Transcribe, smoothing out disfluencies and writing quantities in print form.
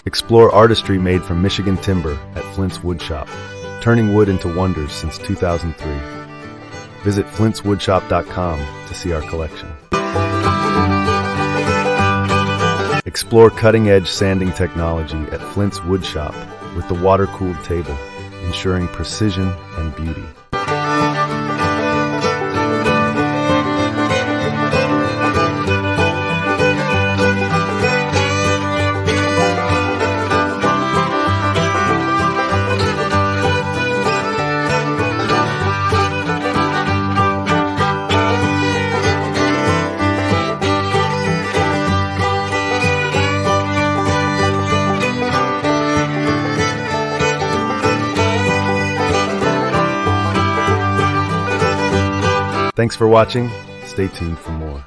Explore artistry made from Michigan timber at Flint's Woodshop, turning wood into wonders since 2003. Visit flintswoodshop.com to see our collection. Explore cutting-edge sanding technology at Flint's Woodshop with the water-cooled table, ensuring precision and beauty. Thanks for watching. Stay tuned for more.